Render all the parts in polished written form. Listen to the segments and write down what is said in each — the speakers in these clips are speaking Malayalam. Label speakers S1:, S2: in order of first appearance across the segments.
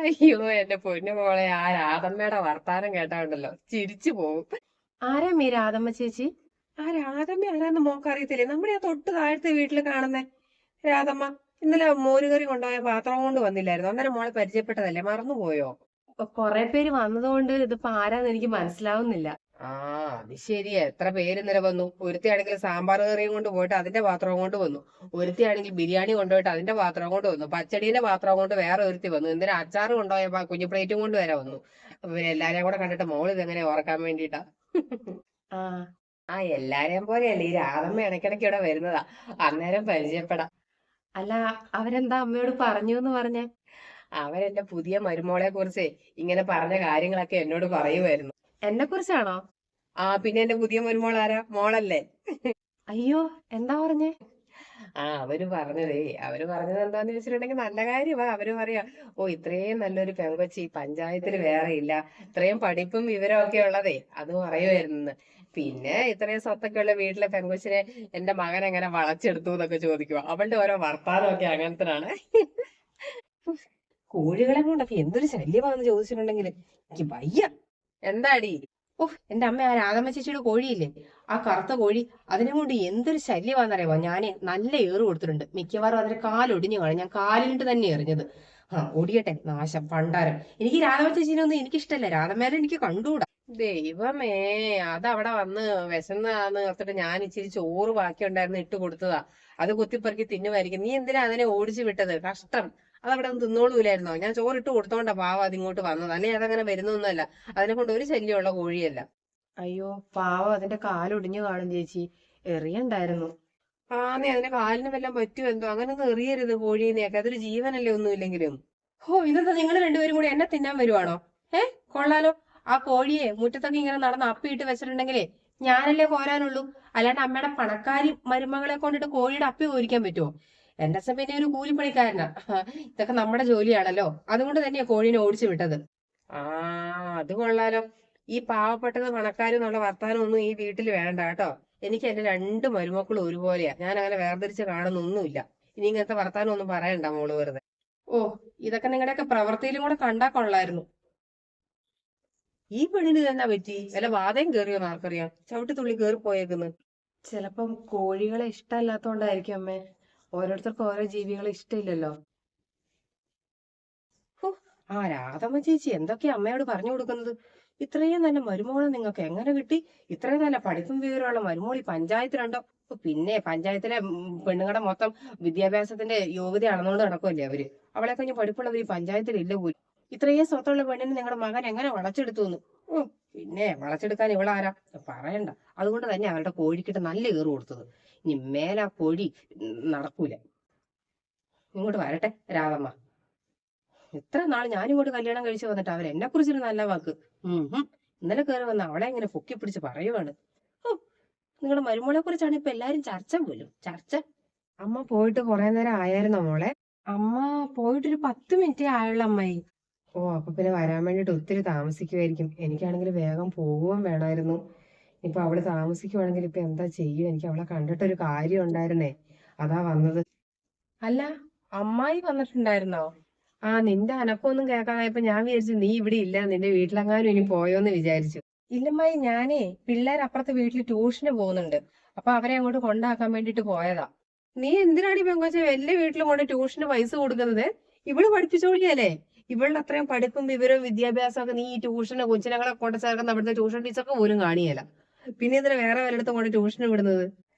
S1: അയ്യോ എന്റെ പൊന്നു മോളെ, ആ രാധമ്മയുടെ വർത്താനം കേട്ടാണ്ടല്ലോ ചിരിച്ചു പോകും. ആരാ മീ രാധമ്മ ചേച്ചി? ആ രാധമ്മ ആരാന്ന് മോക്ക് അറിയത്തില്ലേ? നമ്മുടെ ആ തൊട്ട് താഴത്തെ വീട്ടിൽ കാണുന്നേ രാധമ്മ. ഇന്നലെ മോരുകറി കൊണ്ടുപോയ പാത്രം കൊണ്ട് വന്നില്ലായിരുന്നു? അന്നേരം മോളെ പരിചയപ്പെട്ടതല്ലേ, മറന്നുപോയോ? കൊറേ പേര് വന്നതുകൊണ്ട് ഇതിപ്പോ ആരാന്ന് എനിക്ക് മനസ്സിലാവുന്നില്ല. ആ, അത് ശരിയാ. എത്ര പേര് ഇന്നലെ വന്നു. ഒരുത്തിയാണെങ്കിൽ സാമ്പാർ കറിയും കൊണ്ട് പോയിട്ട് അതിന്റെ പാത്രവും കൊണ്ട് വന്നു. ഒരുത്തിയാണെങ്കിൽ ബിരിയാണി കൊണ്ടുപോയിട്ട് അതിന്റെ പാത്രം കൊണ്ട് വന്നു. പച്ചടീന്റെ പാത്രം കൊണ്ട് വേറെ ഒരുത്തി വന്നു. എന്തിനാ അച്ചാർ കൊണ്ടുപോയപ്പോ കുഞ്ഞു പ്ലേറ്റും കൊണ്ട് വരെ വന്നു. അപ്പൊ പിന്നെ എല്ലാരെയും കൂടെ കണ്ടിട്ട് മോള് ഇതെങ്ങനെ ഓർക്കാൻ വേണ്ടിട്ടാ. ആ ആ എല്ലാരെയും പോലെയല്ല ഈ രാധമ്മ ഇടയ്ക്കിടയ്ക്ക് ഇവിടെ വരുന്നതാ. അന്നേരം പരിചയപ്പെടാം. അല്ല, അവരെന്താ അമ്മയോട് പറഞ്ഞു എന്ന് പറഞ്ഞേ? അവരെന്റെ പുതിയ മരുമോളെ കുറിച്ച് ഇങ്ങനെ പറഞ്ഞ കാര്യങ്ങളൊക്കെ എന്നോട് പറയുമായിരുന്നു. എന്നെ കുറിച്ചാണോ? ആ, പിന്നെ എന്റെ പുതിയ മരുമോൾ ആരാ? മോളല്ലേ? അയ്യോ, എന്താ പറഞ്ഞേ? ആ, അവര് പറഞ്ഞത് എന്താന്ന് ചോദിച്ചിട്ടുണ്ടെങ്കിൽ നല്ല കാര്യമാ. അവര് പറയാ, ഓ ഇത്രയും നല്ലൊരു പെങ്കൊച്ചി ഈ പഞ്ചായത്തിൽ വേറെ ഇല്ല, ഇത്രയും പഠിപ്പും വിവരവും ഒക്കെ ഉള്ളതേ, അത് പറയുമായിരുന്നു. പിന്നെ ഇത്രയും സ്വത്തൊക്കെ ഉള്ള വീട്ടിലെ പെങ്കൊച്ചിനെ എന്റെ മകൻ എങ്ങനെ വളച്ചെടുത്തു എന്നൊക്കെ ചോദിക്കുക. അവളുടെ ഓരോ വർത്താനമൊക്കെ അങ്ങനത്തിനാണ്. കോഴികളെ കൊണ്ടൊക്കെ എന്തൊരു ശല്യമാണെന്ന് ചോദിച്ചിട്ടുണ്ടെങ്കിൽ എനിക്ക് വയ്യ. എന്താടി? ഓഹ്, എന്റെ അമ്മ ആ രാധമ്മ ചേച്ചിയുടെ കോഴിയില്ലേ, ആ കറുത്ത കോഴി, അതിനെ കൊണ്ട് എന്തൊരു ശല്യമാണെന്നറിയാമോ? ഞാൻ നല്ല ഏറ് കൊടുത്തിട്ടുണ്ട്. മിക്കവാറും അതിന്റെ കാലൊടിഞ്ഞു കാണും. ഞാൻ കാലിലിട്ട് തന്നെ എറിഞ്ഞത്. ആ, ഒടിയട്ടെ നാശം പണ്ടാരം. എനിക്ക് രാധമ്മ ചേച്ചീനെ ഒന്നും എനിക്കിഷ്ടല്ല. രാധമ്മേനെ എനിക്ക് കണ്ടുകൂടാ. ദൈവമേ, അതവിടെ വന്ന് വിശന്നാന്ന് ഓർത്തിട്ട് ഞാൻ ഇച്ചിരി ചോറ് ബാക്കി ഉണ്ടായിരുന്നു ഇട്ട് കൊടുത്തതാ. അത് കുത്തിപ്പെറുക്കി തിന്നുമായിരിക്കും. നീ എന്തിനാ അതിനെ ഓടിച്ചു വിട്ടത്? കഷ്ടം. അതവിടെ ഒന്ന് തിന്നോളൂലായിരുന്നോ? ഞാൻ ചോറിട്ട് കൊടുത്തോണ്ടാ പാവം അതിങ്ങോട്ട് വന്നത്. അല്ലെ അതങ്ങനെ വരുന്നൊന്നുമല്ല. അതിനെ കൊണ്ട് ഒരു ശല്യമുള്ള കോഴിയല്ല. അയ്യോ പാവം, അതിന്റെ കാലൊടിഞ്ഞു കാണും ചേച്ചി. എറിയണ്ടായിരുന്നു. ആന്നേ, അതിന്റെ കാലിന് വല്ലതും പറ്റുമോ എന്തോ. അങ്ങനൊന്നും എറിയരുത് കോഴീനെയൊക്കെ. അതൊരു ജീവനല്ലേ ഒന്നുമില്ലെങ്കിലും. ഓ, ഇതെന്താ നിങ്ങൾ രണ്ടുപേരും കൂടി എന്നെ തിന്നാൻ വരുവാണോ? ഏ, കൊള്ളാലോ. ആ കോഴിയെ മുറ്റത്തൊക്കെ ഇങ്ങനെ നടന്ന് അപ്പിയിട്ട് വെച്ചിട്ടുണ്ടെങ്കിലേ ഞാനല്ലേ കോരാനുള്ളൂ. അല്ലാണ്ട് അമ്മയുടെ പണക്കാരി മരുമകളെ കൊണ്ടിട്ട് കോഴിയുടെ അപ്പി കോരിക്കാൻ പറ്റുമോ? എന്റെ അച്ഛൻ പിന്നെ ഒരു കൂലിപ്പണിക്കാരനാ. ഇതൊക്കെ നമ്മുടെ ജോലിയാണല്ലോ. അതുകൊണ്ട് തന്നെയാ കോഴീനെ ഓടിച്ചു വിട്ടത്. ആ, അത് കൊള്ളാലോ. ഈ പാവപ്പെട്ടത് പണക്കാരും എന്നുള്ള വർത്താനം ഒന്നും ഈ വീട്ടിൽ വേണ്ട കേട്ടോ. എനിക്ക് എന്റെ രണ്ട് മരുമക്കളും ഒരുപോലെയാ. ഞാൻ അങ്ങനെ വേർതിരിച്ച് കാണുന്നൊന്നുമില്ല. ഇനി ഇങ്ങനത്തെ വർത്താനം ഒന്നും പറയണ്ട മോള് വെറുതെ. ഓ, ഇതൊക്കെ നിങ്ങളുടെയൊക്കെ പ്രവൃത്തിയിലും കൂടെ കണ്ടാ കൊള്ളായിരുന്നു. ഈ പെണ്ണിന് തന്നെ പറ്റി? വല്ല വാതയും കേറിയോന്ന് ആർക്കറിയാം. ചവിട്ടി കേറി പോയേക്കുന്നു. ചിലപ്പം കോഴികളെ ഇഷ്ടമല്ലാത്തോണ്ടായിരിക്കും അമ്മേ. ഓരോരുത്തർക്കും ഓരോ ജീവികളെ ഇഷ്ടമില്ലല്ലോ. ഹോ, ആ രാധമ്മ ചേച്ചി എന്തൊക്കെയാ അമ്മയോട് പറഞ്ഞു കൊടുക്കുന്നത്? ഇത്രയും നല്ല മരുമോളെ നിങ്ങൾക്ക് എങ്ങനെ കിട്ടി? ഇത്രയും നല്ല പഠിപ്പും വിവരമുള്ള മരുമോൾ ഈ പഞ്ചായത്തിലുണ്ടോ? ഓ, പിന്നെ പഞ്ചായത്തിലെ പെണ്ണുങ്ങളുടെ മൊത്തം വിദ്യാഭ്യാസത്തിന്റെ യോഗ്യത അളന്നുകൊണ്ട് നടക്കുമല്ലേ അവര്. അവളെ കഴിഞ്ഞ് പഠിപ്പുള്ളവർ ഈ പഞ്ചായത്തിൽ ഇല്ല പോലും. ഇത്രയും സ്വത്തുള്ള പെണ്ണിന് നിങ്ങളുടെ മകൻ എങ്ങനെ വളച്ചെടുത്തു എന്ന്? ഓ, പിന്നെ വളച്ചെടുക്കാൻ ഇവളാരാ പറയണ്ട. അതുകൊണ്ട് തന്നെ അവരുടെ കോഴിക്കിട്ട് നല്ല ഏറ് കൊടുത്തത്. ഇനി മേലാ കോഴി നടക്കൂല. ഇങ്ങോട്ട് വരട്ടെ രാധമ്മ. എത്ര നാൾ ഞാനിങ്ങോട്ട് കല്യാണം കഴിച്ചു വന്നിട്ട് അവരെന്നെ കുറിച്ചൊരു നല്ല വാക്ക്. ഇന്നലെ കയറി വന്ന അവളെ ഇങ്ങനെ പൊക്കി പിടിച്ച് പറയുവാണ്. ഓ, നിങ്ങളുടെ മരുമോളെ കുറിച്ചാണ് ഇപ്പൊ എല്ലാരും ചർച്ച പോലും ചർച്ച. അമ്മ പോയിട്ട് കുറെ നേരം ആയായിരുന്നോ മോളെ? അമ്മ പോയിട്ടൊരു 10 മിനിറ്റേ ആയുള്ള അമ്മായി. ഓ, അപ്പൊ പിന്നെ വരാൻ വേണ്ടിട്ട് ഒത്തിരി താമസിക്കുമായിരിക്കും. എനിക്കാണെങ്കിൽ വേഗം പോകുകയും വേണമായിരുന്നു. ഇപ്പൊ അവള് താമസിക്കുവാണെങ്കിൽ ഇപ്പൊ എന്താ ചെയ്യും? എനിക്ക് അവളെ കണ്ടിട്ടൊരു കാര്യം ഉണ്ടായിരുന്നേ, അതാ വന്നത്. അല്ല, അമ്മായി വന്നിട്ടുണ്ടായിരുന്നോ? ആ, നിന്റെ അനക്കൊന്നും കേൾക്കാതായപ്പോ ഞാൻ വിചാരിച്ചു നീ ഇവിടെ ഇല്ല, നിന്റെ വീട്ടിലെങ്ങാനും ഇനി പോയോന്ന് വിചാരിച്ചു. ഇല്ലമ്മായി, ഞാനേ പിള്ളേർ അപ്പുറത്തെ വീട്ടിൽ ട്യൂഷന് പോകുന്നുണ്ട്. അപ്പൊ അവരെ അങ്ങോട്ട് കൊണ്ടാക്കാൻ വേണ്ടിട്ട് പോയതാ. നീ എന്തിനാണ് ഈ പെങ്കൊച്ചെ വലിയ വീട്ടിൽ കൊണ്ട് ട്യൂഷന് പൈസ കൊടുക്കുന്നത്? ഇവള് പഠിപ്പിച്ചോളിയല്ലേ? ഇവളുടെ അത്രയും പഠിപ്പും വിവരവും വിദ്യാഭ്യാസവും ഒക്കെ നീ ഈ ട്യൂഷന് കൊച്ചിനങ്ങളെ കൊണ്ട് ചേർക്കുന്ന അവിടുത്തെ ട്യൂഷൻ ടീച്ചർക്ക് പോലും കാണിയല്ല. പിന്നെ ഇതിന് വേറെ വല്ലയിടത്തും കൊണ്ട് ട്യൂഷന് വിടുന്നത്?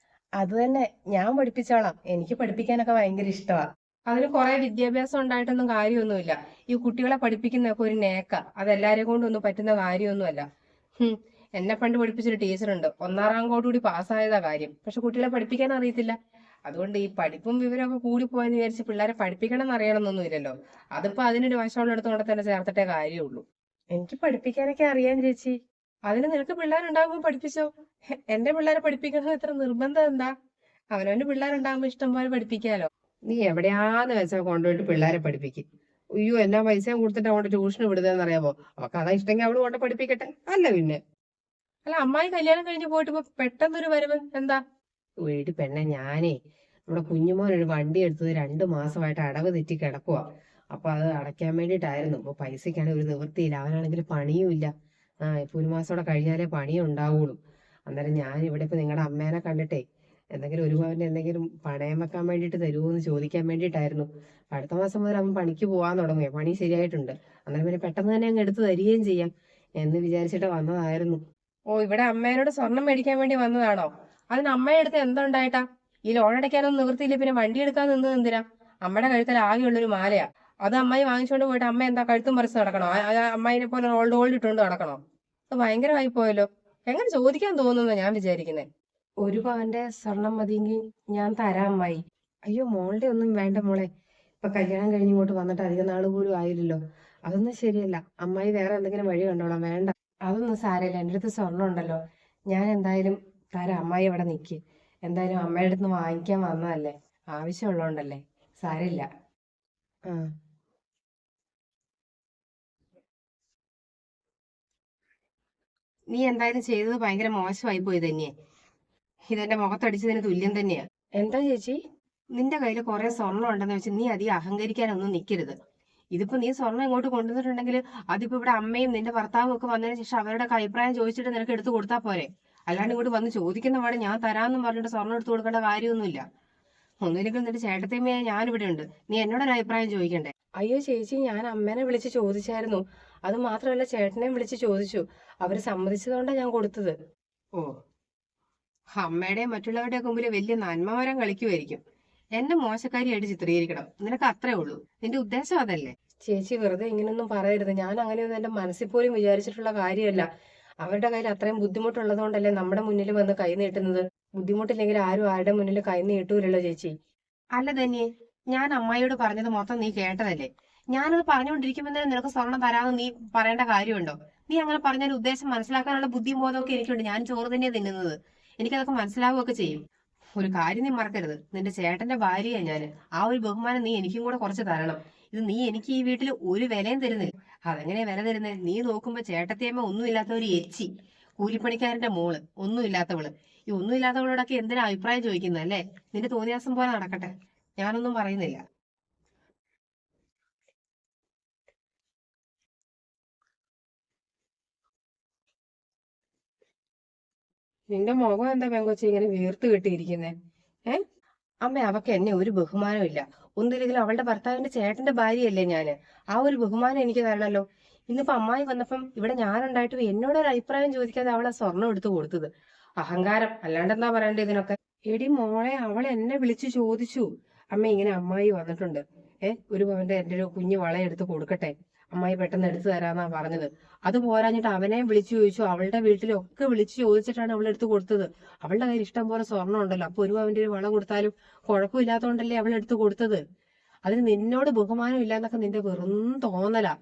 S1: അത് തന്നെ, ഞാൻ പഠിപ്പിച്ചോളാം. എനിക്ക് പഠിപ്പിക്കാനൊക്കെ ഭയങ്കര ഇഷ്ടമാ. അതിന് കുറെ വിദ്യാഭ്യാസം ഉണ്ടായിട്ടൊന്നും കാര്യമൊന്നുമില്ല. ഈ കുട്ടികളെ പഠിപ്പിക്കുന്നതൊക്കെ ഒരു നേക്ക. അതെല്ലാരെ കൊണ്ടൊന്നും പറ്റുന്ന കാര്യമൊന്നുമല്ല. എന്നെ പണ്ട് പഠിപ്പിച്ചൊരു ടീച്ചറുണ്ട്. 1ാം റാങ്കോട് കൂടി പാസ്സായതാ കാര്യം. പക്ഷെ കുട്ടികളെ പഠിപ്പിക്കാൻ അറിയത്തില്ല. അതുകൊണ്ട് ഈ പഠിപ്പും വിവരമൊക്കെ കൂടി പോയെന്ന് വിചാരിച്ച് പിള്ളേരെ പഠിപ്പിക്കണം എന്ന് അറിയണമെന്നൊന്നുമില്ലല്ലോ. അതിപ്പോ അതിനൊരു വശമുള്ളിടത്തോടെ തന്നെ ചേർത്തിട്ടേ കാര്യമുള്ളൂ. എനിക്ക് പഠിപ്പിക്കാനൊക്കെ അറിയാൻ ചേച്ചി. അതിന് നിനക്ക് പിള്ളേരുണ്ടാകുമ്പോൾ പഠിപ്പിച്ചോ. എന്റെ പിള്ളേരെ പഠിപ്പിക്കുന്നത് ഇത്ര നിർബന്ധം എന്താ? അവനവന്റെ പിള്ളേരുണ്ടാകുമ്പോ ഇഷ്ടം പോലെ പഠിപ്പിക്കാലോ. നീ എവിടെയാന്ന് വെച്ചാൽ കൊണ്ടുപോയിട്ട് പിള്ളേരെ പഠിപ്പിക്കും. അയ്യോ, എല്ലാ പൈസയും കൊടുത്തിട്ട് അങ്ങോട്ട് ട്യൂഷന് വിടുന്നതെന്ന് അറിയാമോ? അവൾക്ക് അതാ ഇഷ്ടമെങ്കിൽ അവള് കൊണ്ട് പഠിപ്പിക്കട്ടെ. അല്ല പിന്നെ. അല്ല, അമ്മായി കല്യാണം കഴിഞ്ഞ് പോയിട്ട് ഇപ്പൊ പെട്ടെന്നൊരു വരവ് എന്താ? വീട്ടിൽ പെണ്ണെ, ഞാനേ നമ്മുടെ കുഞ്ഞുമോൻ ഒരു വണ്ടി എടുത്തത് 2 മാസമായിട്ട് അടവ് തെറ്റി കിടക്കുവാ. അപ്പൊ അത് അടയ്ക്കാൻ വേണ്ടിയിട്ടായിരുന്നു. അപ്പൊ പൈസക്കാണെങ്കിൽ ഒരു നിവൃത്തിയില്ല, അവനാണെങ്കിൽ പണിയും ഇല്ല. ഇപ്പൊ ഒരു മാസം കൂടെ കഴിഞ്ഞാലേ പണിയും ഉണ്ടാവുള്ളൂ. അന്നേരം ഞാൻ ഇവിടെ ഇപ്പൊ നിങ്ങളുടെ അമ്മേനെ കണ്ടിട്ടേ എന്തെങ്കിലും ഒരു പവന്റെ എന്തെങ്കിലും പണയം വെക്കാൻ വേണ്ടിയിട്ട് തരുമോ എന്ന് ചോദിക്കാൻ വേണ്ടിയിട്ടായിരുന്നു. അടുത്ത മാസം മുതൽ അവൻ പണിക്ക് പോകാൻ തുടങ്ങുക, പണി ശരിയായിട്ടുണ്ട്. അന്നേരം പിന്നെ പെട്ടെന്ന് തന്നെ അങ്ങ് എടുത്ത് തരികയും ചെയ്യാം എന്ന് വിചാരിച്ചിട്ട് വന്നതായിരുന്നു. ഓ, ഇവിടെ അമ്മേനോട് സ്വർണം മേടിക്കാൻ വേണ്ടി വന്നതാണോ? അതിന് അമ്മയുടെ അടുത്ത് എന്തുണ്ടായിട്ടാ? ഈ ലോൺ അടയ്ക്കാനൊന്നും നിവൃത്തിയില്ല, പിന്നെ വണ്ടി എടുക്കാൻ നിന്നത് എന്തിനാ? അമ്മയുടെ കഴുത്തിൽ ആകെയുള്ളൊരു മാലയാ, അത് അമ്മായി വാങ്ങിച്ചുകൊണ്ട് പോയിട്ട് അമ്മ എന്താ കഴുത്തും പറിച്ച് നടക്കണോ? അമ്മായിനെ പോലെ ഓൾഡ് ഇട്ടുകൊണ്ട് നടക്കണോ? അത് ഭയങ്കരമായി പോയല്ലോ. എങ്ങനെ ചോദിക്കാൻ തോന്നുന്ന ഞാൻ വിചാരിക്കുന്നേ. ഒരു പവന്റെ സ്വർണം മതിയെങ്കിൽ ഞാൻ തരാം അമ്മായി. അയ്യോ, മോളുടെ ഒന്നും വേണ്ട മോളെ. ഇപ്പൊ കല്യാണം കഴിഞ്ഞ് ഇങ്ങോട്ട് വന്നിട്ട് അധികം നാൾ പോലും ആയില്ലല്ലോ. അതൊന്നും ശരിയല്ല. അമ്മായി വേറെ എന്തെങ്കിലും വഴി കണ്ടോളാം. വേണ്ട, അതൊന്നും സാരമില്ല. എൻ്റെ അടുത്ത് സ്വർണം ഉണ്ടല്ലോ, ഞാൻ എന്തായാലും തരാം. അമ്മായി അവിടെ നിൽക്ക്. എന്തായാലും അമ്മയുടെ അടുത്ത് നിന്ന് വാങ്ങിക്കാൻ വന്നതല്ലേ, ആവശ്യമുള്ളതുകൊണ്ടല്ലേ, സാരമില്ല. ആ, നീ എന്തായാലും ചെയ്തത് ഭയങ്കര മോശമായി പോയി തന്നെ. ഇതെന്റെ മുഖത്തടിച്ചതിന് തുല്യം തന്നെയാ. എന്താ ചേച്ചി? നിന്റെ കയ്യിൽ കുറെ സ്വർണ്ണം ഉണ്ടെന്ന് വെച്ച് നീ അധികം അഹങ്കരിക്കാനൊന്നും നിൽക്കരുത്. ഇതിപ്പോ നീ സ്വർണ്ണം ഇങ്ങോട്ട് കൊണ്ടുവന്നിട്ടുണ്ടെങ്കിൽ അതിപ്പോ ഇവിടെ അമ്മയും നിന്റെ ഭർത്താവും ഒക്കെ വന്നതിന് ശേഷം അവരുടെ അഭിപ്രായം ചോദിച്ചിട്ട് നിനക്ക് എടുത്തു കൊടുത്താൽ പോരെ. അല്ലാണ്ട് ഇങ്ങോട്ട് വന്ന് ചോദിക്കുന്ന പാടെ ഞാൻ തരാമെന്നും പറഞ്ഞിട്ട് സ്വർണ്ണം എടുത്തു കൊടുക്കേണ്ട കാര്യമൊന്നുമില്ല. ഒന്നുമില്ലെങ്കിൽ നിന്റെ ചേട്ടത്തിയമ്മയെ ഞാനിവിടെ ഉണ്ട്, നീ എന്നോടൊരു അഭിപ്രായം ചോദിക്കണ്ടേ? അയ്യോ ചേച്ചി, ഞാൻ അമ്മേനെ വിളിച്ച് ചോദിച്ചായിരുന്നു. അത് മാത്രമല്ല ചേട്ടനെയും വിളിച്ച് ചോദിച്ചു. അവര് സമ്മതിച്ചതുകൊണ്ടാണ് ഞാൻ കൊടുത്തത്. ഓ, അമ്മയുടെയും മറ്റുള്ളവരുടെയൊക്കെ മുമ്പിൽ വലിയ നന്മമരം കളിക്കുമായിരിക്കും. എന്നെ മോശക്കാരിയായിട്ട് ചിത്രീകരിക്കണം, നിനക്ക് അത്രേ ഉള്ളൂ. നിന്റെ ഉദ്ദേശം അതല്ലേ? ചേച്ചി വെറുതെ ഇങ്ങനൊന്നും പറയരുത്. ഞാൻ അങ്ങനെയൊന്നും എന്റെ മനസ്സിൽ പോലും വിചാരിച്ചിട്ടുള്ള കാര്യമല്ല. അവരുടെ കയ്യിൽ അത്രയും ബുദ്ധിമുട്ടുള്ളത് കൊണ്ടല്ലേ നമ്മുടെ മുന്നിൽ വന്ന് കൈ നീട്ടുന്നത്. ബുദ്ധിമുട്ടില്ലെങ്കിൽ ആരും ആരുടെ മുന്നിൽ കൈ നീട്ടൂലല്ലോ ചേച്ചി. അല്ല തന്നെ, ഞാൻ അമ്മായിയോട് പറഞ്ഞത് മൊത്തം നീ കേട്ടതല്ലേ? ഞാനത് പറഞ്ഞുകൊണ്ടിരിക്കുമ്പോൾ തന്നെ നിനക്ക് സ്വർണം തരാമെന്ന് നീ പറയേണ്ട കാര്യമുണ്ടോ? നീ അങ്ങനെ പറഞ്ഞാൽ ഉദ്ദേശം മനസ്സിലാക്കാനുള്ള ബുദ്ധിയും ബോധമൊക്കെ എനിക്കുണ്ട്. ഞാൻ ചോറ് തന്നെയാണ് തിന്നുന്നത്, എനിക്കതൊക്കെ മനസ്സിലാവുകയൊക്കെ ചെയ്യും. ഒരു കാര്യം നീ മറക്കരുത്, നിന്റെ ചേട്ടന്റെ ഭാര്യയാ ഞാന്. ആ ഒരു ബഹുമാനം നീ എനിക്കും കൂടെ കുറച്ച് തരണം. ഇത് നീ എനിക്ക് ഈ വീട്ടിൽ ഒരു വിലയും തരുന്നില്ല. അതെങ്ങനെ വില തരുന്നേ? നീ നോക്കുമ്പോ ചേട്ടത്തിയമ്മ ഒന്നുമില്ലാത്ത ഒരു എച്ചി, കൂലിപ്പണിക്കാരന്റെ മോള്, ഒന്നുമില്ലാത്തവള്. ഈ ഒന്നുമില്ലാത്തവളോടൊക്കെ എന്തിനാ അഭിപ്രായം ചോദിക്കുന്നത് അല്ലേ? നിന്റെ തോന്നിയാസം പോലെ നടക്കട്ടെ, ഞാനൊന്നും പറയുന്നില്ല. നിന്റെ മുഖം എന്താ പെങ്കൊച്ചി ഇങ്ങനെ വീർത്ത് കെട്ടിയിരിക്കുന്നേ? ഏ, അമ്മ, അവക്ക് എന്നെ ഒരു ബഹുമാനവും ഇല്ല. ഒന്നില്ലെങ്കിലും അവളുടെ ഭർത്താവിന്റെ ചേട്ടന്റെ ഭാര്യയല്ലേ ഞാന്. ആ ഒരു ബഹുമാനം എനിക്ക് തരണല്ലോ. ഇന്നിപ്പോ അമ്മായി വന്നപ്പം ഇവിടെ ഞാനുണ്ടായിട്ടും എന്നോടൊരു അഭിപ്രായം ചോദിക്കാതെ അവളെ സ്വർണം എടുത്ത് കൊടുത്തത് അഹങ്കാരം, അല്ലാണ്ട് എന്താ പറയണ്ടേ ഇതിനൊക്കെ? എടി മോളെ, അവൾ എന്നെ വിളിച്ചു ചോദിച്ചു, അമ്മ ഇങ്ങനെ അമ്മായി വന്നിട്ടുണ്ട്, ഒരു പവന്റെ എന്റെ ഒരു കുഞ്ഞു വള എടുത്ത് കൊടുക്കട്ടെ, അമ്മായി പെട്ടെന്ന് എടുത്തു തരാന്നാ പറഞ്ഞത്. അത് പോരാഞ്ഞിട്ട് അവനെയും വിളിച്ചു ചോദിച്ചു, അവളുടെ വീട്ടിലൊക്കെ വിളിച്ചു ചോദിച്ചിട്ടാണ് അവൾ എടുത്ത് കൊടുത്തത്. അവളുടെ കയ്യിൽ ഇഷ്ടം പോലെ സ്വർണ്ണം ഉണ്ടല്ലോ, അപ്പൊ ഒരു പവന്റെ ഒരു വള കൊടുത്താലും കുഴപ്പമില്ലാത്തോണ്ടല്ലേ അവൾ എടുത്ത് കൊടുത്തത്. അതിന് നിന്നോട് ബഹുമാനം ഇല്ലാന്നൊക്കെ നിന്റെ വെറും തോന്നലാ.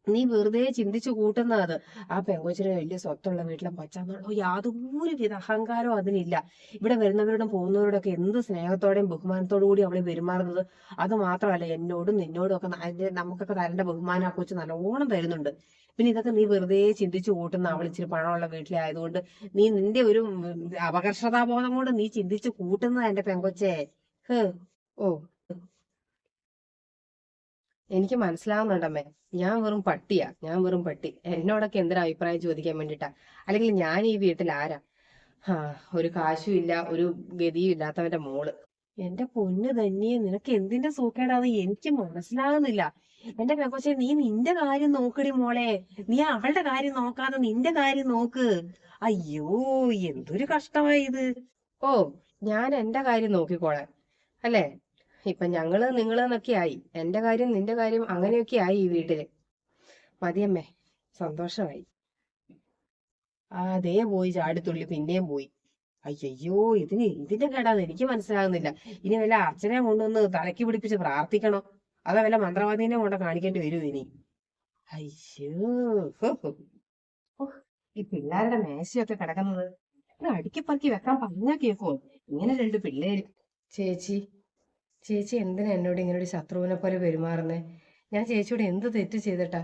S1: നീ വെറുതെ ചിന്തിച്ചു കൂട്ടുന്നത്. ആ പെങ്കൊച്ചിന് വലിയ സ്വത്തുള്ള വീട്ടിലെ കൊച്ചാന്നുള്ളോ യാതൊരുവിധ അഹങ്കാരവും അതിനില്ല. ഇവിടെ വരുന്നവരോടും പോകുന്നവരോടൊക്കെ എന്ത് സ്നേഹത്തോടെയും ബഹുമാനത്തോടു കൂടി അവള് പെരുമാറുന്നത്. അത് മാത്രമല്ല, എന്നോടും നിന്നോടും ഒക്കെ നമുക്കൊക്കെ തരേണ്ട ബഹുമാനം ആ കൊച്ചു നല്ലോണം തരുന്നുണ്ട്. പിന്നെ ഇതൊക്കെ നീ വെറുതെ ചിന്തിച്ചു കൂട്ടുന്ന. അവൾ ഇച്ചിരി പണമുള്ള വീട്ടിലെ ആയതുകൊണ്ട് നീ നിന്റെ ഒരു അപകർഷതാബോധം കൊണ്ട് നീ ചിന്തിച്ചു കൂട്ടുന്നത് എന്റെ പെങ്കൊച്ചേ. ഹ്. ഓ, എനിക്ക് മനസ്സിലാവുന്നുണ്ടമ്മേ. ഞാൻ വെറും പട്ടിയാ, ഞാൻ വെറും പട്ടി. എന്നോടൊക്കെ എന്തൊരു അഭിപ്രായം ചോദിക്കാൻ വേണ്ടിട്ടാ? അല്ലെങ്കിൽ ഞാൻ ഈ വീട്ടിൽ ആരാ? ആ, ഒരു കാശും ഇല്ല, ഒരു ഗതിയും ഇല്ലാത്തവന്റെ മോള്. എന്റെ പൊന്ന് തന്നെയെ, നിനക്ക് എന്തിന്റെ സൂക്കേടാന്ന് എനിക്ക് മനസ്സിലാകുന്നില്ല. എന്റെ പെക്കൊച്ചെ, നീ നിന്റെ കാര്യം നോക്കടി മോളെ. നീ അവളുടെ കാര്യം നോക്കാതെ നിന്റെ കാര്യം നോക്ക്. അയ്യോ, എന്തൊരു കഷ്ടമായി ഇത്. ഓ, ഞാൻ എന്റെ കാര്യം നോക്കിക്കോളാം അല്ലേ? ഇപ്പൊ ഞങ്ങള് നിങ്ങള് എന്നൊക്കെ ആയി. എന്റെ കാര്യം നിന്റെ കാര്യം അങ്ങനെയൊക്കെ ആയി ഈ വീട്ടില്. മതിയമ്മേ, സന്തോഷമായി. ആ, അതേ പോയി ചാടിത്തുള്ളി, പിന്നെയും പോയി. അയ്യോ, ഇതിന്റെ കേടാന്ന് എനിക്ക് മനസ്സിലാകുന്നില്ല. ഇനി വല്ല അർച്ചനയെ കൊണ്ടുവന്ന് തലയ്ക്ക് പിടിപ്പിച്ച് പ്രാർത്ഥിക്കണോ, അതോ വല്ല മന്ത്രവാദീനെ കൊണ്ട് കാണിക്കേണ്ടി വരും ഇനി? അയ്യോ, ഹോ, ഹോ. ഓ, ഈ പിള്ളേരുടെ മേശയൊക്കെ കിടക്കുന്നത് ഇത് അടുക്കി പറക്കി വെക്കാൻ പറഞ്ഞാ കേക്കോ? ഇങ്ങനെ രണ്ട് പിള്ളേര്. ചേച്ചി, ചേച്ചി എന്തിനാ എന്നോട് ഇങ്ങനെ ഒരു ശത്രുവിനെ പോലെ പെരുമാറുന്നേ? ഞാൻ ചേച്ചിയോട് എന്ത് തെറ്റ് ചെയ്തിട്ടാ?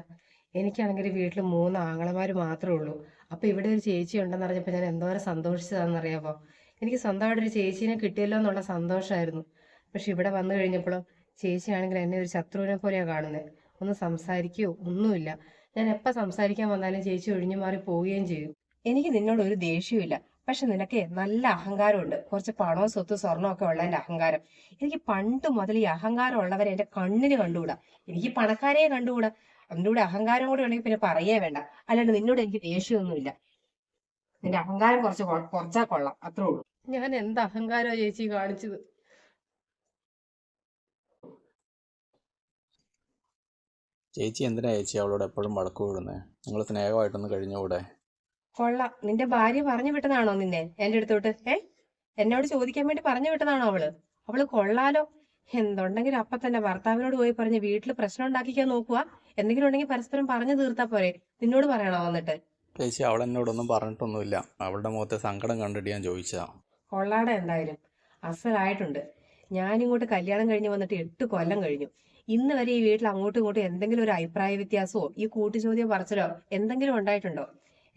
S1: എനിക്കാണെങ്കിൽ വീട്ടിൽ മൂന്ന് ആങ്ങളമാര് മാത്രമേ ഉള്ളൂ. അപ്പൊ ഇവിടെ ഒരു ചേച്ചി ഉണ്ടെന്ന് അറിഞ്ഞപ്പോ ഞാൻ എന്തോരം സന്തോഷിച്ചതാണെന്നറിയാമോ? എനിക്ക് സ്വന്തമായിട്ട് ഒരു ചേച്ചീനെ കിട്ടിയല്ലോ എന്നുള്ള സന്തോഷമായിരുന്നു. പക്ഷെ ഇവിടെ വന്നു കഴിഞ്ഞപ്പോഴും ചേച്ചിയാണെങ്കിൽ എന്നെ ഒരു ശത്രുവിനെ പോലെയാണ് കാണുന്നത്. ഒന്ന് സംസാരിക്കുകയോ ഒന്നുമില്ല. ഞാൻ എപ്പോൾ സംസാരിക്കാൻ വന്നാലും ചേച്ചി ഒഴിഞ്ഞു മാറി പോവുകയും ചെയ്യും. എനിക്ക് നിന്നോട് ഒരു ദേഷ്യമില്ല. പക്ഷെ നിനക്ക് നല്ല അഹങ്കാരമുണ്ട്. കുറച്ച് പണവും സ്വത്തും സ്വർണവും ഒക്കെ ഉള്ളതിന്റെ അഹങ്കാരം. എനിക്ക് പണ്ട് മുതൽ ഈ അഹങ്കാരം ഉള്ളവരെ എന്റെ കണ്ണിന് കണ്ടുകൂടാ. എനിക്ക് പണക്കാരെയെ കണ്ടുകൂടാ. അതിൻ്റെ കൂടെ അഹങ്കാരം കൂടെ ഉണ്ടെങ്കിൽ പിന്നെ പറയേ വേണ്ട. അല്ലാണ്ട് നിന്നോട് എനിക്ക് ദേഷ്യമൊന്നുമില്ല. നിന്റെ അഹങ്കാരം കുറച്ചാ കൊള്ളാം, അത്രേ ഉള്ളൂ. ഞാൻ എന്ത് അഹങ്കാരമാണ് ചേച്ചി കാണിച്ചത്?
S2: ചേച്ചി എന്തിനാ ചേച്ചി അവളോട് എപ്പോഴും വഴക്ക് കൂടുന്നത്? നിങ്ങൾ സ്നേഹമായിട്ടൊന്ന് കഴിഞ്ഞുകൂടെ?
S1: കൊള്ളാം. നിന്റെ ഭാര്യ പറഞ്ഞു വിട്ടതാണോ നിന്നെ എന്റെ അടുത്തോട്ട്? എന്നോട് ചോദിക്കാൻ വേണ്ടി പറഞ്ഞു വിട്ടതാണോ അവള് കൊള്ളാലോ. എന്തുണ്ടെങ്കിലും അപ്പൊ തന്നെ ഭർത്താവിനോട് പോയി പറഞ്ഞ് വീട്ടിൽ പ്രശ്നം ഉണ്ടാക്കിക്കാൻ നോക്കുക. എന്തെങ്കിലും ഉണ്ടെങ്കിൽ പരസ്പരം പറഞ്ഞു തീർത്താ പോരെ? നിന്നോട് പറയണോ വന്നിട്ട്?
S2: ചേച്ചി അവൾ എന്നോടൊന്നും പറഞ്ഞിട്ടൊന്നുമില്ല. അവളുടെ മുഖത്തെ സങ്കടം കണ്ടിട്ട് ഞാൻ ചോദിച്ചതാ.
S1: കൊള്ളാടെ എന്തായാലും അസലായിട്ടുണ്ട്. ഞാനിങ്ങോട്ട് കല്യാണം കഴിഞ്ഞ് വന്നിട്ട് 8 കൊല്ലം കഴിഞ്ഞു. ഇന്ന് വരെ ഈ വീട്ടിൽ അങ്ങോട്ടും ഇങ്ങോട്ടും എന്തെങ്കിലും ഒരു അഭിപ്രായ വ്യത്യാസമോ ഈ കൂട്ടുചോദ്യം പറച്ചിലോ എന്തെങ്കിലും ഉണ്ടായിട്ടുണ്ടോ?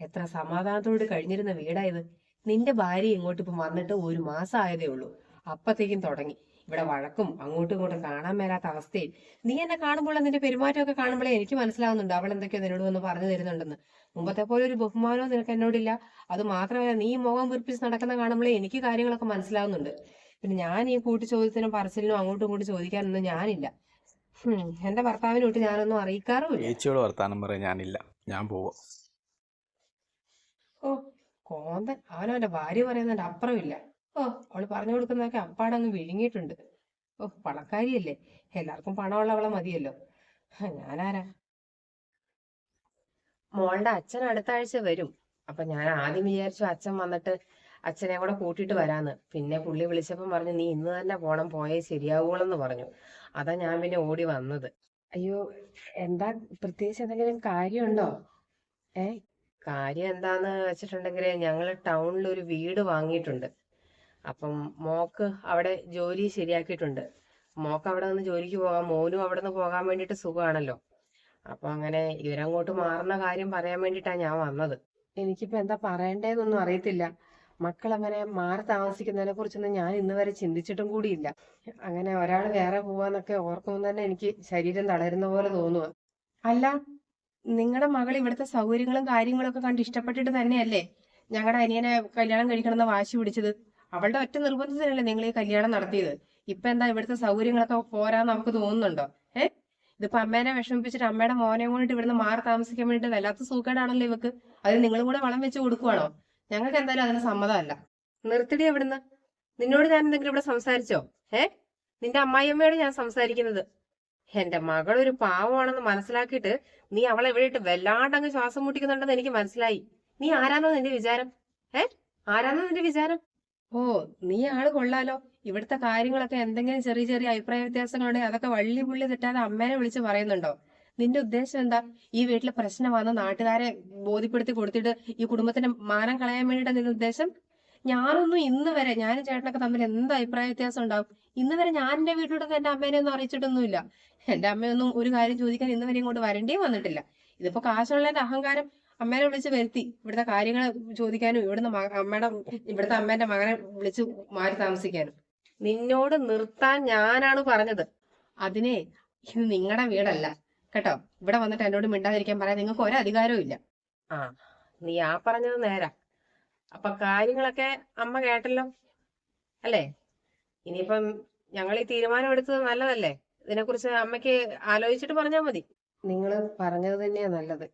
S1: എത്ര സമാധാനത്തോട് കഴിഞ്ഞിരുന്ന വീടായത്. നിന്റെ ഭാര്യ ഇങ്ങോട്ട് ഇപ്പം വന്നിട്ട് 1 മാസം ആയതേ ഉള്ളൂ. അപ്പത്തേക്കും തുടങ്ങി ഇവിടെ വഴക്കും അങ്ങോട്ടും ഇങ്ങോട്ടും കാണാൻ മേലാത്ത അവസ്ഥയിൽ. നീ എന്നെ കാണുമ്പോൾ നിന്റെ പെരുമാറ്റമൊക്കെ കാണുമ്പോഴേ എനിക്ക് മനസ്സിലാവുന്നുണ്ട് അവൾ എന്തൊക്കെയോ നിന്നോട് വന്ന് പറഞ്ഞു തരുന്നുണ്ടെന്ന്. മുമ്പത്തെ പോലെ ഒരു ബഹുമാനവും നിനക്ക് എന്നോടില്ല. അത് മാത്രമല്ല, നീ മുഖം വീർപ്പിച്ച് നടക്കുന്ന കാണുമ്പോഴേ എനിക്ക് കാര്യങ്ങളൊക്കെ മനസ്സിലാവുന്നുണ്ട്. പിന്നെ ഞാൻ ഈ ചോദ്യത്തിനും പറച്ചിലിനും അങ്ങോട്ടും ഇങ്ങോട്ടും ചോദിക്കാനൊന്നും ഞാനില്ല. എന്റെ ഭർത്താവിനെ വിട്ട് ഞാനൊന്നും അറിയിക്കാറുമില്ല.
S2: ചേച്ചിയോട് വർത്താനം പറയാൻ ഞാനില്ല, ഞാൻ പോവാ.
S1: ഓ, കോന്തൻ അവനവന്റെ ഭാര്യ പറയുന്നതിന്റെ അപ്പുറമില്ല. ഓ, അവള് പറഞ്ഞു കൊടുക്കുന്നതൊക്കെ അപ്പാടങ്ങ് വിഴുങ്ങിയിട്ടുണ്ട്. ഓ, പണക്കാരിയല്ലേ, എല്ലാവർക്കും പണമുള്ളവളെ മതിയല്ലോ. ഞാനാരാ? മോളുടെ അച്ഛൻ അടുത്ത ആഴ്ച വരും. അപ്പൊ ഞാൻ ആദ്യം വിചാരിച്ചു അച്ഛൻ വന്നിട്ട് അച്ഛനെ കൂടെ കൂട്ടിയിട്ട് വരാന്ന്. പിന്നെ പുള്ളി വിളിച്ചപ്പം പറഞ്ഞു നീ ഇന്ന് തന്നെ പോയേ ശരിയാവൂളെന്ന് പറഞ്ഞു. അതാ ഞാൻ പിന്നെ ഓടി വന്നത്. അയ്യോ, എന്താ പ്രത്യേകിച്ച് എന്തെങ്കിലും കാര്യമുണ്ടോ? ഏ കാര്യം എന്താന്ന് വെച്ചിട്ടുണ്ടെങ്കിൽ ഞങ്ങള് ടൗണിൽ ഒരു വീട് വാങ്ങിയിട്ടുണ്ട്. അപ്പം മോക്ക് അവിടെ ജോലി ശരിയാക്കിയിട്ടുണ്ട്. മോക്ക് അവിടെ നിന്ന് ജോലിക്ക് പോകാം, മോനും അവിടെ നിന്ന് പോകാൻ വേണ്ടിയിട്ട് സുഖമാണല്ലോ. അപ്പൊ അങ്ങനെ ഇവരങ്ങോട്ട് മാറുന്ന കാര്യം പറയാൻ വേണ്ടിയിട്ടാണ് ഞാൻ വന്നത്. എനിക്കിപ്പോ എന്താ പറയണ്ടേന്നൊന്നും അറിയത്തില്ല. മക്കൾ അങ്ങനെ മാറി താമസിക്കുന്നതിനെ കുറിച്ചൊന്നും ഞാൻ ഇന്ന് വരെ ചിന്തിച്ചിട്ടും കൂടിയില്ല. അങ്ങനെ ഒരാൾ വേറെ പോവാന്നൊക്കെ ഓർക്കുമ്പോൾ തന്നെ എനിക്ക് ശരീരം തളരുന്ന പോലെ തോന്നുക. അല്ല, നിങ്ങളുടെ മകൾ ഇവിടുത്തെ സൗകര്യങ്ങളും കാര്യങ്ങളും ഒക്കെ കണ്ട് ഇഷ്ടപ്പെട്ടിട്ട് തന്നെയല്ലേ ഞങ്ങളുടെ അനിയനെ കല്യാണം കഴിക്കണമെന്ന് വാശി പിടിച്ചത്? അവളുടെ ഒറ്റ നിർബന്ധത്തിനല്ലേ നിങ്ങൾ ഈ കല്യാണം നടത്തിയത്? ഇപ്പൊ എന്താ ഇവിടുത്തെ സൗകര്യങ്ങളൊക്കെ പോരാന്ന് നമുക്ക് തോന്നുന്നുണ്ടോ? ഇതിപ്പോ അമ്മേനെ വിഷമിപ്പിച്ചിട്ട് അമ്മയുടെ മോനെ കൊണ്ടിട്ട് ഇവിടുന്ന് മാറി താമസിക്കാൻ വേണ്ടിട്ട് വല്ലാത്ത സൂക്കേടാണല്ലോ ഇവക്ക്. അതിന് നിങ്ങളും കൂടെ വളം വെച്ച് കൊടുക്കുവാണോ? ഞങ്ങൾക്ക് എന്തായാലും അതിന് സമ്മതമല്ല. നിർത്തിടി എവിടുന്ന്. നിന്നോട് ഞാൻ എന്തെങ്കിലും ഇവിടെ സംസാരിച്ചോ? നിന്റെ അമ്മായിയമ്മയോട് ഞാൻ സംസാരിക്കുന്നത്. എന്റെ മകൾ ഒരു പാവമാണെന്ന് മനസ്സിലാക്കിയിട്ട് നീ അവളെ എവിടെയിട്ട് വല്ലാണ്ടങ്ങ് ശ്വാസം മുട്ടിക്കുന്നുണ്ടെന്ന് എനിക്ക് മനസ്സിലായി. നീ ആരാന്നോ നിന്റെ വിചാരം? ആരാന്നോ നിന്റെ വിചാരം? ഓ, നീ ആള് കൊള്ളാലോ. ഇവിടുത്തെ കാര്യങ്ങളൊക്കെ എന്തെങ്കിലും ചെറിയ ചെറിയ അഭിപ്രായ വ്യത്യാസങ്ങളുണ്ടെങ്കിൽ അതൊക്കെ വള്ളി പുള്ളി തെറ്റാതെ അമ്മേനെ വിളിച്ച് പറയുന്നുണ്ടോ? നിന്റെ ഉദ്ദേശം എന്താ? ഈ വീട്ടിലെ പ്രശ്നം വന്ന് നാട്ടുകാരെ ബോധ്യപ്പെടുത്തി കൊടുത്തിട്ട് ഈ കുടുംബത്തിന്റെ മാനം കളയാൻ വേണ്ടിയിട്ടാണ് നിന്റെ ഉദ്ദേശം? ഞാനൊന്നും ഇന്ന് വരെ ഞാനും ചേട്ടനൊക്കെ തമ്മിൽ എന്ത് അഭിപ്രായ വ്യത്യാസം ഉണ്ടാവും? ഇന്ന് വരെ ഞാൻ എന്റെ വീട്ടിലോട്ട് എന്റെ അമ്മേനെ ഒന്നും അറിയിച്ചിട്ടൊന്നുമില്ല. എന്റെ അമ്മയൊന്നും ഒരു കാര്യം ചോദിക്കാൻ ഇന്ന് വരെ ഇങ്ങോട്ട് വരണ്ടേയും വന്നിട്ടില്ല. ഇതിപ്പോ കാശുള്ളതിന്റെ അഹങ്കാരം അമ്മേനെ വിളിച്ച് വരുത്തി ഇവിടുത്തെ കാര്യങ്ങൾ ചോദിക്കാനും ഇവിടുത്തെ അമ്മേന്റെ മകനെ വിളിച്ച് മാറി താമസിക്കാനും. നിന്നോട് നിർത്താൻ ഞാനാണ് പറഞ്ഞത്. അതിനെ ഇത് നിങ്ങളുടെ വീടല്ല കേട്ടോ. ഇവിടെ വന്നിട്ട് എന്നോട് മിണ്ടാതിരിക്കാൻ പറയാൻ നിങ്ങൾക്ക് ഒരധികാരവും ഇല്ല. ആ, നീ ആ പറഞ്ഞത് നേരാ. അപ്പൊ കാര്യങ്ങളൊക്കെ അമ്മ കേട്ടല്ലോ അല്ലേ? ഇനിയിപ്പം ഞങ്ങൾ ഈ തീരുമാനം എടുത്തത് നല്ലതല്ലേ? ഇതിനെക്കുറിച്ച് അമ്മയ്ക്ക് ആലോചിച്ചിട്ട് പറഞ്ഞാൽ മതി. നിങ്ങൾ പറഞ്ഞത് തന്നെയാ നല്ലത്.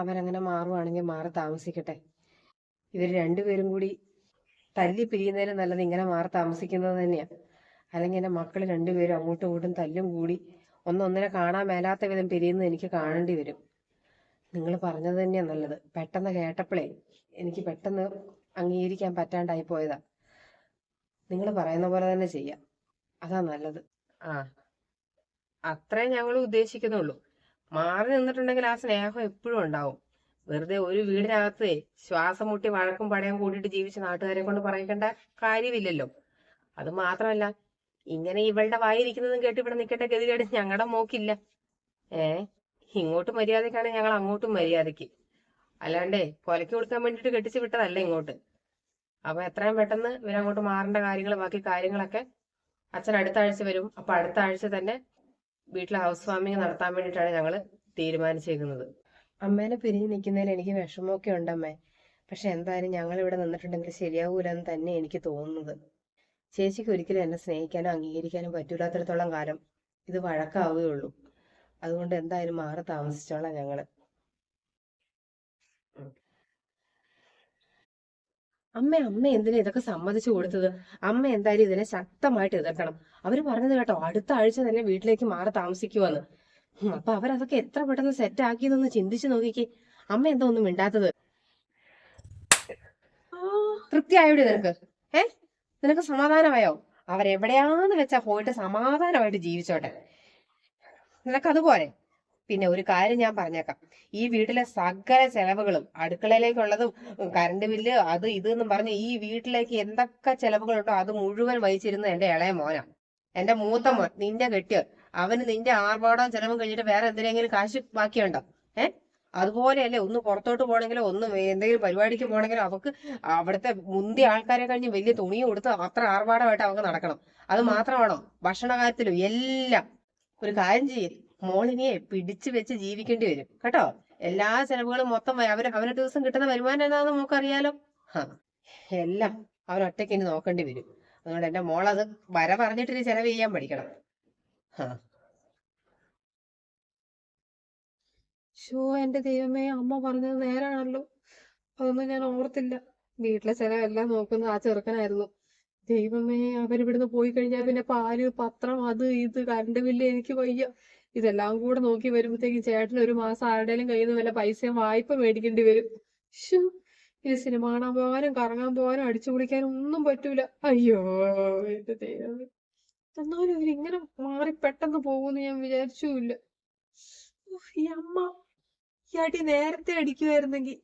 S1: അവരങ്ങനെ മാറുവാണെങ്കിൽ മാറി താമസിക്കട്ടെ. ഇവർ രണ്ടുപേരും കൂടി തല്ലി പിരിയുന്നതിന് നല്ലത് ഇങ്ങനെ മാറി താമസിക്കുന്നത് തന്നെയാ. അല്ലെങ്കിൽ എന്റെ മക്കൾ രണ്ടുപേരും അങ്ങോട്ടും ഇങ്ങോട്ടും തല്ലും കൂടി ഒന്നൊന്നിനെ കാണാൻ മേലാത്ത വിധം പിരിയുന്നത് എനിക്ക് കാണേണ്ടി വരും. നിങ്ങൾ പറഞ്ഞത് തന്നെയാ നല്ലത്. പെട്ടെന്ന് കേട്ടപ്പോഴേ എനിക്ക് പെട്ടെന്ന് അംഗീകരിക്കാൻ പറ്റാണ്ടായി പോയതാ. നിങ്ങൾ പറയുന്ന പോലെ തന്നെ ചെയ്യാം, അതാ നല്ലത്. ആ, അത്രേ ഞങ്ങൾ ഉദ്ദേശിക്കുന്നുള്ളൂ. മാറി നിന്നിട്ടുണ്ടെങ്കിൽ ആ സ്നേഹം എപ്പോഴും ഉണ്ടാവും. വെറുതെ ഒരു വീടിനകത്ത് ശ്വാസം മുട്ടി വഴക്കും പടയും കൂട്ടിയിട്ട് ജീവിച്ച നാട്ടുകാരെ കൊണ്ട് പറയിക്കേണ്ട കാര്യമില്ലല്ലോ. അത് മാത്രമല്ല, ഇങ്ങനെ ഇവളുടെ വായിരിക്കുന്നതും കേട്ട് ഇവിടെ നിൽക്കേണ്ട ഗതികേട് ഞങ്ങളുടെ മോക്കില്ല. ഇങ്ങോട്ട് മര്യാദക്കാണെങ്കിൽ ഞങ്ങൾ അങ്ങോട്ടും മര്യാദക്ക്. അല്ലാണ്ടേ കൊലയ്ക്ക് കൊടുക്കാൻ വേണ്ടിട്ട് കെട്ടിച്ചു വിട്ടതല്ല ഇങ്ങോട്ട്. അപ്പൊ എത്രയും പെട്ടെന്ന് ഇവരങ്ങോട്ട് മാറേണ്ട കാര്യങ്ങൾ ബാക്കി കാര്യങ്ങളൊക്കെ അച്ഛൻ അടുത്ത ആഴ്ച വരും. അപ്പൊ അടുത്ത ആഴ്ച തന്നെ വീട്ടിലെ ഹൗസ് വാമിങ് നടത്താൻ വേണ്ടിയിട്ടാണ് ഞങ്ങള് തീരുമാനിച്ചേക്കുന്നത്. അമ്മേനെ പിരിഞ്ഞു നിൽക്കുന്നതിൽ എനിക്ക് വിഷമമൊക്കെ ഉണ്ടമ്മേ. പക്ഷെ എന്തായാലും ഞങ്ങൾ ഇവിടെ നിന്നിട്ടുണ്ടെങ്കിൽ ശരിയാവൂലെന്ന് തന്നെ എനിക്ക് തോന്നുന്നത്. ചേച്ചിക്ക് ഒരിക്കലും എന്നെ സ്നേഹിക്കാനോ അംഗീകരിക്കാനോ പറ്റൂലാത്തിടത്തോളം കാലം ഇത് വഴക്കാവുകയുള്ളൂ. അതുകൊണ്ട് എന്തായാലും മാറി താമസിച്ചോളാം ഞങ്ങള്. അമ്മ എന്തിനാ ഇതൊക്കെ സമ്മതിച്ചു കൊടുത്തത്? അമ്മ എന്തായാലും ഇതിനെ ശക്തമായിട്ട് എതിർക്കണം. അവര് പറഞ്ഞത് കേട്ടോ, അടുത്ത ആഴ്ച തന്നെ വീട്ടിലേക്ക് മാറി താമസിക്കുവാന്ന്. അപ്പൊ അവരതൊക്കെ എത്ര പെട്ടെന്ന് സെറ്റ് ആക്കിയതൊന്ന് ചിന്തിച്ചു നോക്കിക്കേ. അമ്മ എന്താ ഒന്നും മിണ്ടാത്തത്? തൃപ്തിയായോടി നിനക്ക്? നിനക്ക് സമാധാനമായോ? അവരെവിടെയാന്ന് വെച്ചാ പോയിട്ട് സമാധാനമായിട്ട് ജീവിച്ചോട്ടെ. നിനക്കതുപോലെ. പിന്നെ ഒരു കാര്യം ഞാൻ പറഞ്ഞേക്കാം, ഈ വീട്ടിലെ സകല ചെലവുകളും, അടുക്കളയിലേക്കുള്ളതും കറണ്ട് ബില്ല് അത് ഇത് എന്നും പറഞ്ഞ് ഈ വീട്ടിലേക്ക് എന്തൊക്കെ ചെലവുകളുണ്ടോ അത് മുഴുവൻ വഹിച്ചിരുന്നത് എന്റെ ഇളയ മോനാ. എന്റെ മൂത്ത മോൻ, നിന്റെ കെട്ടിയവൻ. അവന് നിന്റെ ആർഭാടവും ചെലവും കഴിഞ്ഞിട്ട് വേറെ എന്തിനെങ്കിലും കാശ് ബാക്കിയുണ്ടോ? അതുപോലെയല്ലേ, ഒന്ന് പുറത്തോട്ട് പോകണമെങ്കിലോ ഒന്ന് എന്തെങ്കിലും പരിപാടിക്ക് പോകണമെങ്കിലോ അവക്ക് അവിടുത്തെ മുന്തിയ ആൾക്കാരെ കഴിഞ്ഞ് വലിയ തുണി കൊടുത്ത് അത്ര ആർഭാടമായിട്ട് അവക്ക് നടക്കണം. അത് മാത്രമാണോ? ഭക്ഷണ കാര്യത്തിലും എല്ലാം. ഒരു കാര്യം ചെയ്യ്, മോളിനെ പിടിച്ചു വെച്ച് ജീവിക്കേണ്ടി വരും കേട്ടോ. എല്ലാ ചെലവുകളും മൊത്തം അവന് ദിവസം കിട്ടുന്ന വരുമാനം എന്താണെന്ന് നമുക്കറിയാലോ. എല്ലാം അവൻ ഒറ്റയ്ക്ക് ഇനി നോക്കേണ്ടി വരും. അതുകൊണ്ട് എന്റെ മോളത് വര പറഞ്ഞിട്ട് ചെലവ് ചെയ്യാൻ പഠിക്കണം. ഷോ, എന്റെ ദൈവമേ, അമ്മ പറഞ്ഞത് നേരാണല്ലോ. അതൊന്നും ഞാൻ ഓർത്തില്ല. വീട്ടിലെ ചെലവെല്ലാം നോക്കുന്നത് ആ ചെറുക്കനായിരുന്നു. ദൈവമേ, അവരിവിടുന്ന് പോയി കഴിഞ്ഞാൽ പിന്നെ പാല്, പത്രം, അത് ഇത്, കറണ്ട് ബില്ല്, എനിക്ക് വയ്യ. ഇതെല്ലാം കൂടെ നോക്കി വരുമ്പോഴത്തേക്കും ചേട്ടന് ഒരു മാസം ആരുടെയും കയ്യിൽ നിന്ന് വല്ല പൈസയും വായ്പ മേടിക്കേണ്ടി വരും. ഷോ, ഇത് സിനിമ കാണാൻ പോകാനും കറങ്ങാൻ പോകാനും അടിച്ചു പൊളിക്കാനും ഒന്നും പറ്റൂല. അയ്യോ എന്റെ ദൈവമേ. എന്നാലും ഇവരിങ്ങനെ മാറി പെട്ടെന്ന് പോകുമെന്ന് ഞാൻ വിചാരിച്ചുമില്ല. ഈ അമ്മ ഈ അടി നേരത്തെ അടിക്കുമായിരുന്നെങ്കിൽ.